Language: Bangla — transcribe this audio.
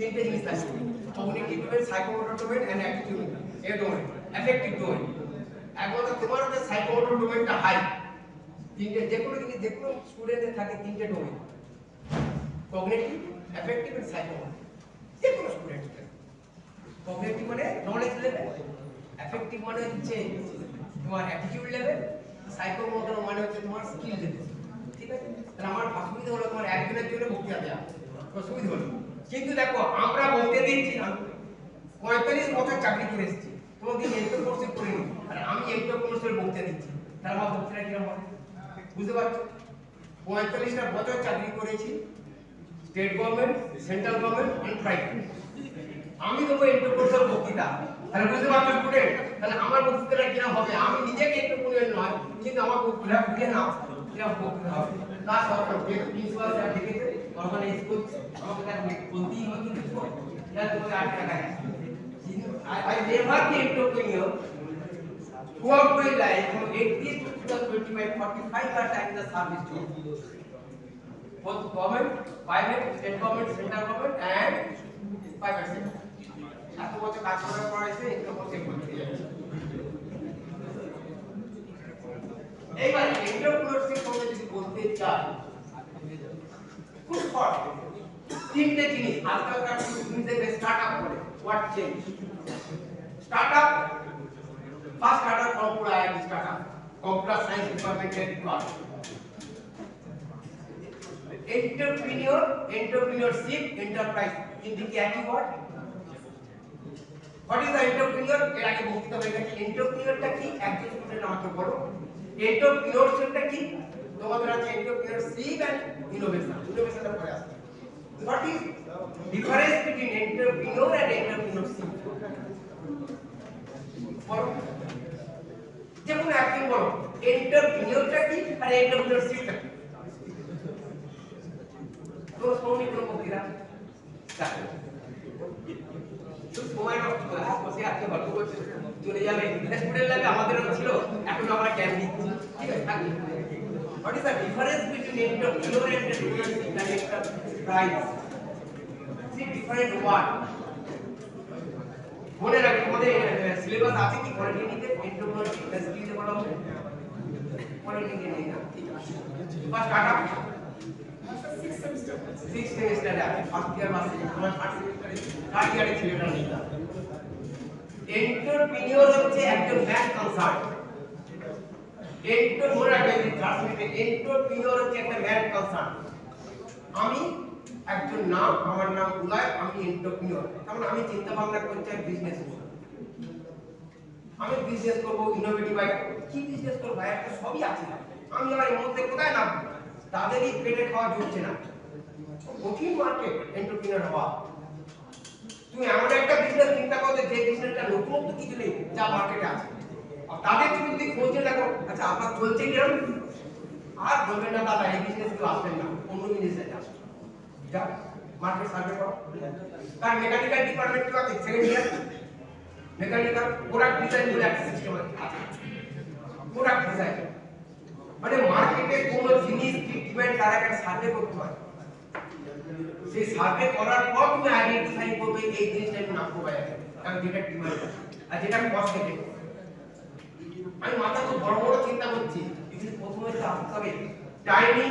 তিনটে জিনিস আছে, cognitive domain, psychomotor domain and attitude domain, affective domain. একমাত্র তোমার হচ্ছে সাইকোমোটর ডোমেইনটা হাই। তিনটে যে কোনো জিনিস, যে কোনো স্টুডেন্টের থাকে তিনটে domain, cognitive, affective and psychomotor. যে কোনো স্টুডেন্টের কগনিটিভ মানে নলেজ লেভেল, অ্যাফেক্টিভ মানে হচ্ছে তোমার অ্যাটিটিউড লেভেল, সাইকোমোটর মানে হচ্ছে তোমার স্কিল লেভেল। ঠিক আছে? তাহলে আমার অসুবিধা হলো তোমার একজনের জন্য বক্তৃতা দেওয়া, অসুবিধা হলো। কিন্তু দেখো আমরা বলতে দিচ্ছি, 45 বছর চাকরি করে এসেছি, কোনোদিন এন্টারপ্রেনারশিপ করিনি, আর আমি এন্টারপ্রেনারশিপের বক্তৃতা দিচ্ছি, তাহলে আমার বক্তৃতা কিরকম হবে? বুঝতে পারছো? 45টা বছর চাকরি করেছি, state government, central government and private. আমি দেবো এন্টারপ্রেনারশিপ বক্তৃতা, তাহলে বুঝতে পারছো স্টুডেন্ট? তাহলে আমার বক্তৃতাটা কিরকম হবে? আমি নিজেকে এন্টারপ্রেনার নয়, কিন্তু আমার বক্তৃতা বুঝে নাও কিরকম বক্তৃতা হবে। তা সরকার যে প্রিন্সিপাল স্যার ডেকেছে, ওখানে স্কুল আমাকে তার বলতেই হয় কিন্তু यार तुम्हें 8 টাকা I never came to know throughout my life from 18 to 25, 45 years I in the service job. Both government, private, state government, central government and private sector. এত বছর কাজ করার পর এসে একটা বছর করতে যাচ্ছি। এইবার এন্টারপ্রেনারশিপ সম্বন্ধে যদি বলতে চাই, খুব শর্ট তিনটে জিনিস আজকালকার জিনিসে স্টার্টআপ করে। What change? Startup, first startup computer IT startup, computer science ডিপার্টমেন্টের ক্লাস। এন্টারপ্রেনিউর, এন্টারপ্রেনিউরশিপ, এন্টারপ্রাইজ তিনটি কি একই word? What is the entrepreneur? এর আগে বক্তৃতা হয়ে গেছে। এন্টারপ্রেনিউরটা কি? একজন স্টুডেন্ট আমাকে বলো। এন্টারপ্রেনিউরশিপটা কি? তোমাদের আছে এন্টারপ্রেনিউরশিপ এন্ড ইনোভেশন। ইনোভেশনটা পরে আসবে। What is difference between entrepreneur and entrepreneurship? বলো, যে কোনো একজন বলো, এন্টারপ্রেনিউরটা কি আর এন্টারপ্রেনিউরশিপটা কি? তো সৌনি কোনো বক্তৃতা দেখো, তো সময় নষ্ট করে বসে আজকে গল্প করছে, চলে যাবে। স্টুডেন্ট লাগে আমাদেরও ছিল, এখন আমরা জ্ঞান দিচ্ছি। ঠিক আছে, থাকি। What is the difference between entrepreneur and entrepreneurship and enterprise? See different word. মনে রাখো তোমাদের সিলেবাস আছে কি পলিটেকনিকে এন্টারপ্রেনারশিপ স্কিল ডেভেলপমেন্ট? পলিটেকনিকে নেই না, ঠিক আছে। ফার্স্ট স্টার্টআপ 6 সেমিস্টারে আছে, ফার্স্ট ইয়ার মাসে তোমার ফার্স্ট সেমিস্টারে, থার্ড ইয়ারে ছিল না নেই। এন্টারপ্রেনিউর হচ্ছে একজন ম্যান কনসার্ট। এন্টারপ্রেনিউর হচ্ছে একটা ম্যান কনসার্ট। আমি একজন নাম, আমার নাম উদয়, আমি এন্টারপ্রেনিউর। তাহলে আমি চিন্তা ভাবনা করছি এক বিজনেস করব, আমি বিজনেস করব, ইনোভেটিভ কি বিজনেস করব, একটা সবই আছে। আমি আবার এর মধ্যে কোথায় নাম? তাদেরই পেটে খাওয়া জুটছে না, কঠিন মার্কেট এন্টারপ্রেনিউর হওয়া। তুমি এমন একটা বিজনেস চিন্তা করতে যে বিজনেসটা নতুন কিছু নেই, যা মার্কেটে আছে, আর তাদের তুমি যদি খোঁজে দেখো, আচ্ছা আপনার চলছে কিরকম, আর বলবেন না দাদা এই বিজনেস কেউ আসবেন না, অন্য বিজনেসে আসবেন। যা মার্কেট সার্ভে করো। কারণ মেকানিক্যাল ডিপার্টমেন্ট কি আছে? Second year mechanical product design বলে একটা সিস্টেম আছে। প্রোডাক্ট ডিজাইন মানে মার্কেটে কোন জিনিস কি ডিমান্ড তার একটা সার্ভে করতে হয়। সেই সার্ভে করার পর তুমি আইডেন্টিফাই করবে এই জিনিসটা একটু নাম পাওয়া যাবে, কারণ যেটা ডিমান্ড আর যেটা কস্ট আছে। আমি মাথা খুব বড় বড় চিন্তা করছি, কিন্তু প্রথমে তো আসতে হবে টাইমিং